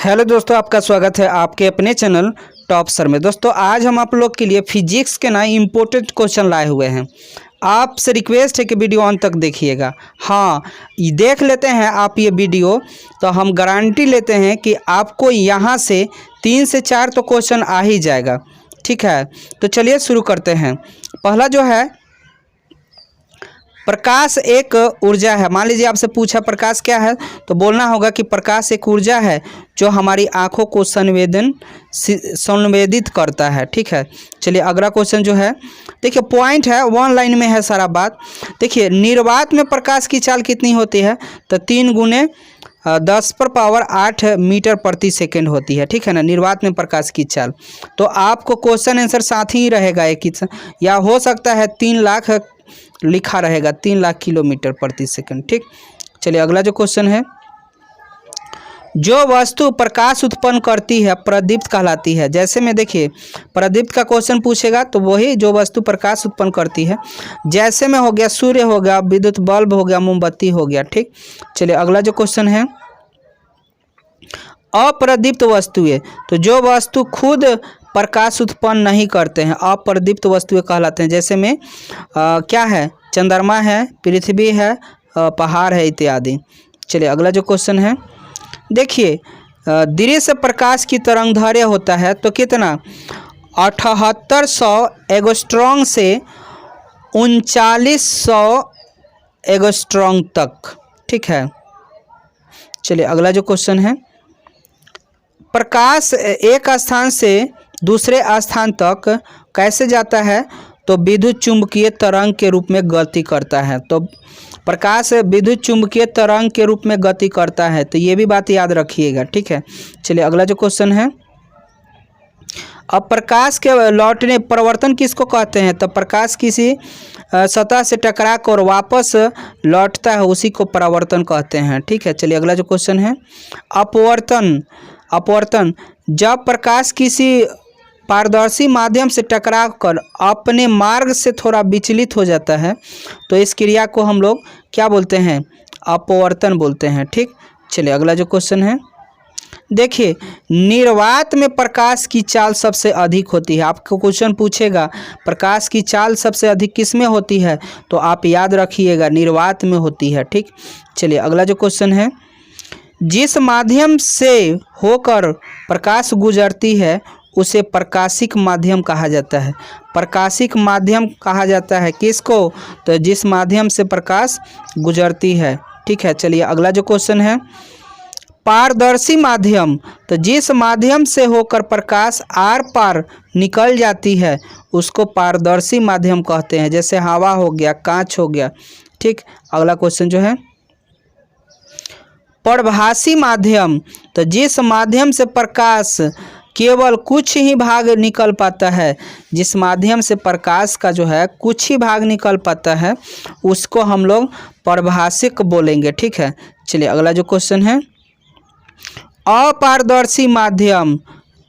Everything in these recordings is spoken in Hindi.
हेलो दोस्तों, आपका स्वागत है आपके अपने चैनल टॉप सर में। दोस्तों आज हम आप लोग के लिए फिजिक्स के ना इम्पोर्टेंट क्वेश्चन लाए हुए हैं। आपसे रिक्वेस्ट है कि वीडियो अंत तक देखिएगा। हाँ, ये देख लेते हैं आप ये वीडियो तो हम गारंटी लेते हैं कि आपको यहाँ से 3 से 4 तो क्वेश्चन आ ही जाएगा। ठीक है, तो चलिए शुरू करते हैं। पहला जो है, प्रकाश एक ऊर्जा है। मान लीजिए आपसे पूछा प्रकाश क्या है, तो बोलना होगा कि प्रकाश एक ऊर्जा है जो हमारी आँखों को संवेदित करता है। ठीक है, चलिए अगला क्वेश्चन जो है, देखिए पॉइंट है, 1 लाइन में है सारा बात। देखिए निर्वात में प्रकाश की चाल कितनी होती है, तो 3 गुने 10⁸ मीटर प्रति सेकेंड होती है। ठीक है ना, निर्वात में प्रकाश की चाल। तो आपको क्वेश्चन आंसर साथ ही रहेगा एक ही, या हो सकता है 3 लाख लिखा रहेगा, 3 लाख किलोमीटर प्रति सेकंड। ठीक, चलिए अगला जो क्वेश्चन है, जो वस्तु प्रकाश उत्पन्न करती है प्रदीप्त कहलाती है। जैसे में देखिए प्रदीप्त का क्वेश्चन पूछेगा तो वही जो वस्तु प्रकाश उत्पन्न करती है। जैसे में हो गया सूर्य हो गया, विद्युत बल्ब हो गया, मोमबत्ती हो गया। ठीक, चलिए अगला जो क्वेश्चन है, अप्रदीप्त वस्तुएं, तो जो वस्तु खुद प्रकाश उत्पन्न नहीं करते हैं अप्रदीप्त वस्तुएं कहलाते हैं। जैसे में क्या है, चंद्रमा है, पृथ्वी है, पहाड़ है इत्यादि। चलिए अगला जो क्वेश्चन है, देखिए दृश्य प्रकाश की तरंगदैर्घ्य होता है तो कितना, 7800 एंगस्ट्रॉम से 3900 एंगस्ट्रॉम तक। ठीक है, चलिए अगला जो क्वेश्चन है, प्रकाश एक स्थान से दूसरे स्थान तक कैसे जाता है, तो विद्युत चुंबकीय तरंग के रूप में गति करता है। तो प्रकाश विद्युत चुंबकीय तरंग के रूप में गति करता है, तो ये भी बात याद रखिएगा। ठीक है, चलिए अगला जो क्वेश्चन है, अब प्रकाश के लौटने परिवर्तन किसको कहते हैं, तो प्रकाश किसी सतह से टकरा कर वापस लौटता है उसी को परावर्तन कहते हैं। ठीक है, चलिए अगला जो क्वेश्चन है, अपवर्तन, जब प्रकाश किसी पारदर्शी माध्यम से टकराकर अपने मार्ग से थोड़ा विचलित हो जाता है तो इस क्रिया को हम लोग क्या बोलते हैं, अपवर्तन बोलते हैं। ठीक, चलिए अगला जो क्वेश्चन है, देखिए निर्वात में प्रकाश की चाल सबसे अधिक होती है। आपको क्वेश्चन पूछेगा प्रकाश की चाल सबसे अधिक किस में होती है, तो आप याद रखिएगा निर्वात में होती है। ठीक, चलिए अगला जो क्वेश्चन है, जिस माध्यम से होकर प्रकाश गुजरती है उसे प्रकाशिक माध्यम कहा जाता है। प्रकाशिक माध्यम कहा जाता है किसको, तो जिस माध्यम से प्रकाश गुजरती है। ठीक है, चलिए अगला जो क्वेश्चन है, पारदर्शी माध्यम, तो जिस माध्यम से होकर प्रकाश आर पार निकल जाती है उसको पारदर्शी माध्यम कहते हैं। जैसे हवा हो गया, कांच हो गया। ठीक, अगला क्वेश्चन जो है, प्रभासी माध्यम, तो जिस माध्यम से प्रकाश केवल कुछ ही भाग निकल पाता है, जिस माध्यम से प्रकाश का जो है कुछ ही भाग निकल पाता है उसको हम लोग प्रभाषिक बोलेंगे। ठीक है, चलिए अगला जो क्वेश्चन है, अपारदर्शी माध्यम,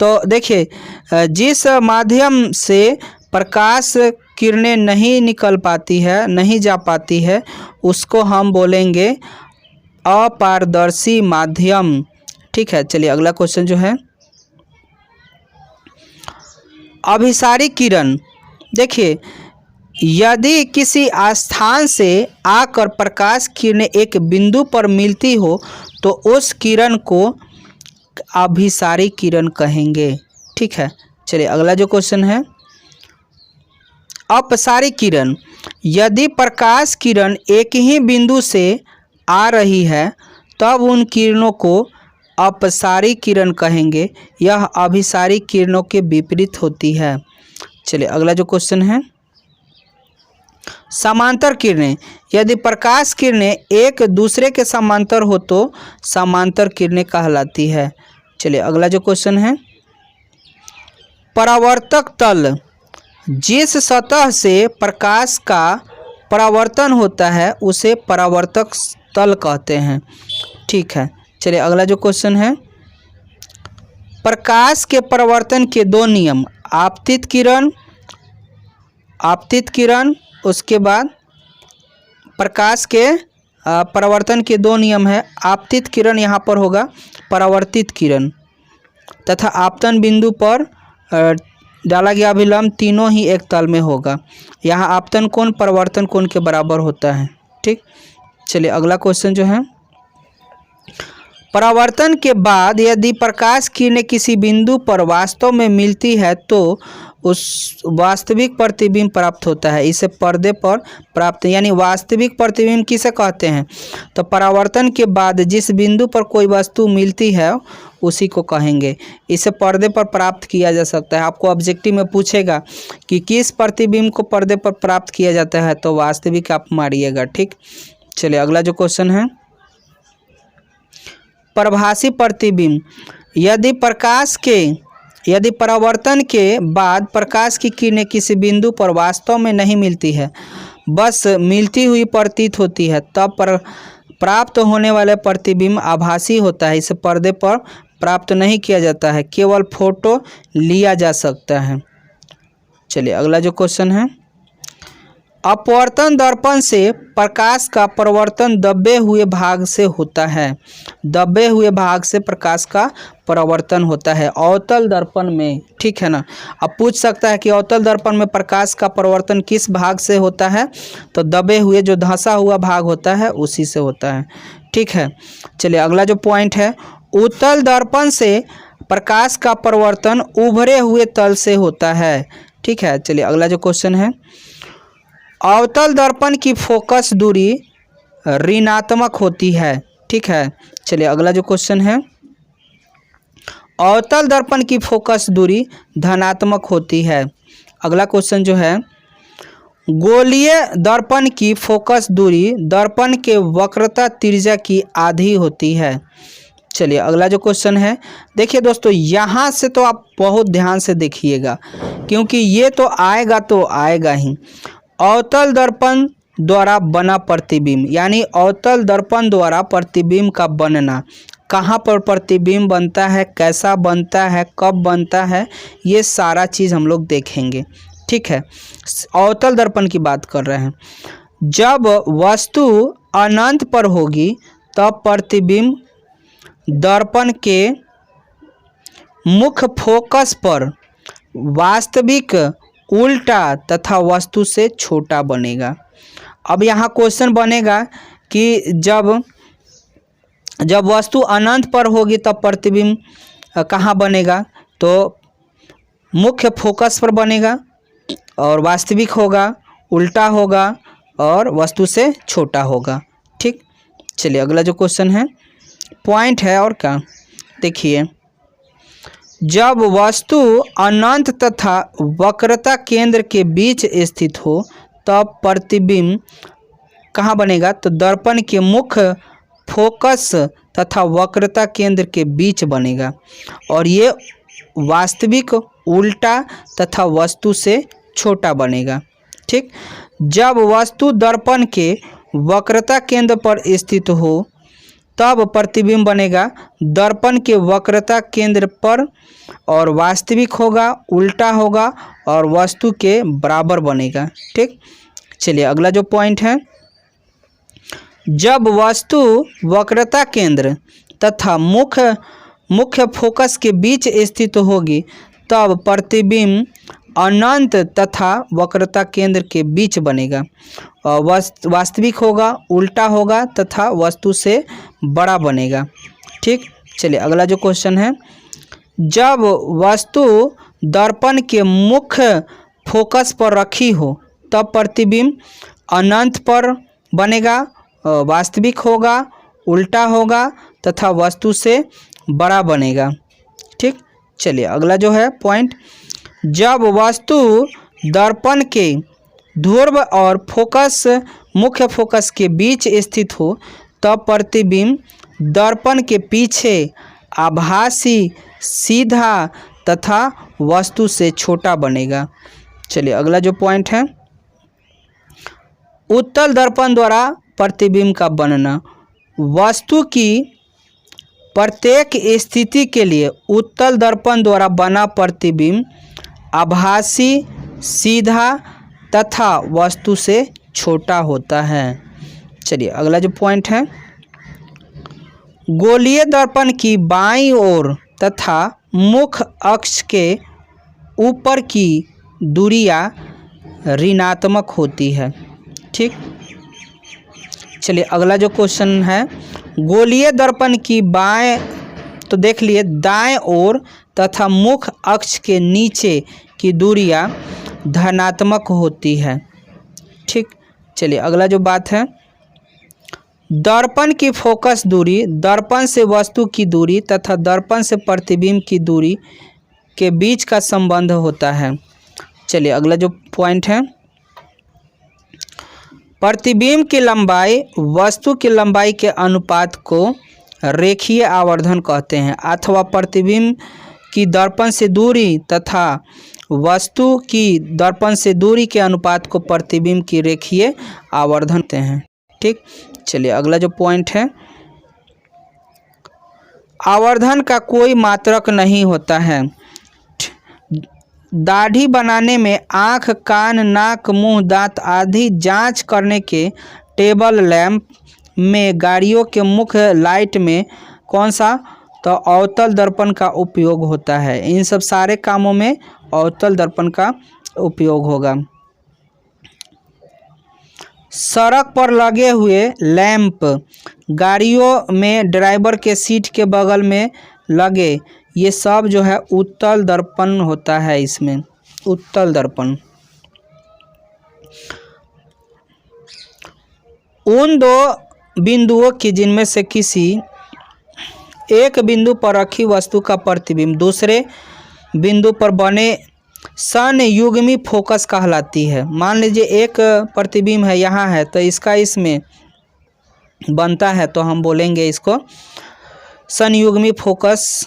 तो देखिए जिस माध्यम से प्रकाश किरणें नहीं निकल पाती है, नहीं जा पाती है उसको हम बोलेंगे अपारदर्शी माध्यम। ठीक है, चलिए अगला क्वेश्चन जो है, अभिसारी किरण, देखिए यदि किसी स्थान से आकर प्रकाश किरणें एक बिंदु पर मिलती हो तो उस किरण को अभिसारी किरण कहेंगे। ठीक है, चलिए अगला जो क्वेश्चन है, अपसारी किरण, यदि प्रकाश किरण एक ही बिंदु से आ रही है तब उन किरणों को अपसारी किरण कहेंगे। यह अभिसारी किरणों के विपरीत होती है। चलिए अगला जो क्वेश्चन है, समांतर किरणें, यदि प्रकाश किरणें एक दूसरे के समांतर हो तो समांतर किरणें कहलाती है। चलिए अगला जो क्वेश्चन है, परावर्तक तल, जिस सतह से प्रकाश का परावर्तन होता है उसे परावर्तक तल कहते हैं। ठीक है, चलिए अगला जो क्वेश्चन है, प्रकाश के परावर्तन के 2 नियम, आपतित किरण, उसके बाद प्रकाश के परावर्तन के 2 नियम है। आपतित किरण यहाँ पर होगा परावर्तित किरण। तथा आपतन बिंदु पर डाला गया अभिलंब तीनों ही एक तल में होगा। यहाँ आपतन कोण परावर्तन कोण के बराबर होता है। ठीक, चलिए अगला क्वेश्चन जो है, परावर्तन के बाद यदि प्रकाश किरणें किसी बिंदु पर वास्तव में मिलती है तो उस वास्तविक प्रतिबिंब प्राप्त होता है। इसे पर्दे पर प्राप्त, यानी वास्तविक प्रतिबिंब किसे कहते हैं? तो परावर्तन के बाद जिस बिंदु पर कोई वस्तु मिलती है उसी को कहेंगे। इसे पर्दे पर प्राप्त किया जा सकता है। आपको ऑब्जेक्टिव में पूछेगा कि किस प्रतिबिंब को पर्दे पर प्राप्त किया जाता है, तो वास्तविक आप मारिएगा। ठीक, चलिए अगला जो क्वेश्चन है, प्रभासी प्रतिबिंब। यदि परावर्तन के बाद प्रकाश की किरणें किसी बिंदु पर वास्तव में नहीं मिलती है, बस मिलती हुई प्रतीत होती है, तब प्राप्त होने वाले प्रतिबिंब आभासी होता है। इसे पर्दे पर प्राप्त नहीं किया जाता है, केवल फोटो लिया जा सकता है। चलिए अगला जो क्वेश्चन है, अपवर्तन दर्पण से प्रकाश का परावर्तन दबे हुए भाग से होता है। दबे हुए भाग से प्रकाश का परावर्तन होता है अवतल दर्पण में। ठीक है ना। अब पूछ सकता है कि अवतल दर्पण में प्रकाश का परावर्तन किस भाग से होता है, तो दबे हुए जो धंसा हुआ भाग होता है उसी से होता है। ठीक है, चलिए अगला जो पॉइंट है, उत्तल दर्पण से प्रकाश का परावर्तन उभरे हुए तल से होता है। ठीक है, चलिए अगला जो क्वेश्चन है, अवतल दर्पण की फोकस दूरी ऋणात्मक होती है। ठीक है, चलिए अगला जो क्वेश्चन है, अवतल दर्पण की फोकस दूरी धनात्मक होती है। अगला क्वेश्चन जो है, गोलीय दर्पण की फोकस दूरी दर्पण के वक्रता त्रिज्या की आधी होती है। चलिए अगला जो क्वेश्चन है, देखिए दोस्तों यहाँ से तो आप बहुत ध्यान से देखिएगा, क्योंकि ये तो आएगा ही। अवतल दर्पण द्वारा बना प्रतिबिंब, यानी अवतल दर्पण द्वारा प्रतिबिंब का बनना, कहाँ पर प्रतिबिंब बनता है, कैसा बनता है, कब बनता है, ये सारा चीज़ हम लोग देखेंगे। ठीक है, अवतल दर्पण की बात कर रहे हैं। जब वस्तु अनंत पर होगी तब प्रतिबिंब दर्पण के मुख्य फोकस पर वास्तविक उल्टा तथा वस्तु से छोटा बनेगा। अब यहाँ क्वेश्चन बनेगा कि जब वस्तु अनंत पर होगी तब प्रतिबिंब कहाँ बनेगा, तो मुख्य फोकस पर बनेगा और वास्तविक होगा, उल्टा होगा और वस्तु से छोटा होगा। ठीक, चलिए अगला जो क्वेश्चन है, पॉइंट है और क्या, देखिए, जब वस्तु अनंत तथा वक्रता केंद्र के बीच स्थित हो तब प्रतिबिंब कहाँ बनेगा, तो दर्पण के मुख्य फोकस तथा वक्रता केंद्र के बीच बनेगा और ये वास्तविक, उल्टा तथा वस्तु से छोटा बनेगा। ठीक, जब वस्तु दर्पण के वक्रता केंद्र पर स्थित हो तब प्रतिबिंब बनेगा दर्पण के वक्रता केंद्र पर और वास्तविक होगा, उल्टा होगा और वस्तु के बराबर बनेगा। ठीक, चलिए अगला जो पॉइंट है, जब वस्तु वक्रता केंद्र तथा मुख्य फोकस के बीच स्थित होगी तब प्रतिबिंब अनंत तथा वक्रता केंद्र के बीच बनेगा और वास्तविक होगा, उल्टा होगा तथा वस्तु से बड़ा बनेगा। ठीक, चलिए अगला जो क्वेश्चन है, जब वस्तु दर्पण के मुख्य फोकस पर रखी हो तब प्रतिबिंब अनंत पर बनेगा, वास्तविक होगा, उल्टा होगा तथा वस्तु से बड़ा बनेगा। ठीक, चलिए अगला जो है पॉइंट, जब वस्तु दर्पण के ध्रुव और फोकस, मुख्य फोकस के बीच स्थित हो तब प्रतिबिंब दर्पण के पीछे आभासी, सीधा तथा वस्तु से छोटा बनेगा। चलिए अगला जो पॉइंट है, उत्तल दर्पण द्वारा प्रतिबिंब का बनना। वस्तु की प्रत्येक स्थिति के लिए उत्तल दर्पण द्वारा बना प्रतिबिंब आभासी, सीधा तथा वस्तु से छोटा होता है। चलिए अगला जो पॉइंट है, गोलीय दर्पण की बाईं ओर तथा मुख्य अक्ष के ऊपर की दूरियां ऋणात्मक होती है। ठीक, चलिए अगला जो क्वेश्चन है, गोलीय दर्पण की बाएं, तो देख लिए दाएं ओर तथा मुख्य अक्ष के नीचे की दूरियां धनात्मक होती है। ठीक, चलिए अगला जो बात है, दर्पण की फोकस दूरी दर्पण से वस्तु की दूरी तथा दर्पण से प्रतिबिंब की दूरी के बीच का संबंध होता है। चलिए अगला जो पॉइंट है, प्रतिबिंब की लंबाई वस्तु की लंबाई के अनुपात को रेखीय आवर्धन कहते हैं, अथवा प्रतिबिंब की दर्पण से दूरी तथा वस्तु की दर्पण से दूरी के अनुपात को प्रतिबिंब की रेखीय आवर्धन कहते हैं। ठीक, चलिए अगला जो पॉइंट है, आवर्धन का कोई मात्रक नहीं होता है। दाढ़ी बनाने में आँख, कान, नाक, मुंह, दांत आदि जांच करने के टेबल लैंप में, गाड़ियों के मुख्य लाइट में कौन सा, तो अवतल दर्पण का उपयोग होता है। इन सब सारे कामों में अवतल दर्पण का उपयोग होगा। सड़क पर लगे हुए लैंप, गाड़ियों में ड्राइवर के सीट के बगल में लगे, ये सब जो है उत्तल दर्पण होता है। इसमें उत्तल दर्पण। उन दो बिंदुओं की जिनमें से किसी एक बिंदु पर रखी वस्तु का प्रतिबिंब दूसरे बिंदु पर बने संयुग्मी फोकस कहलाती है। मान लीजिए एक प्रतिबिंब है, यहाँ है, तो इसका इसमें बनता है, तो हम बोलेंगे इसको संयुग्मी फोकस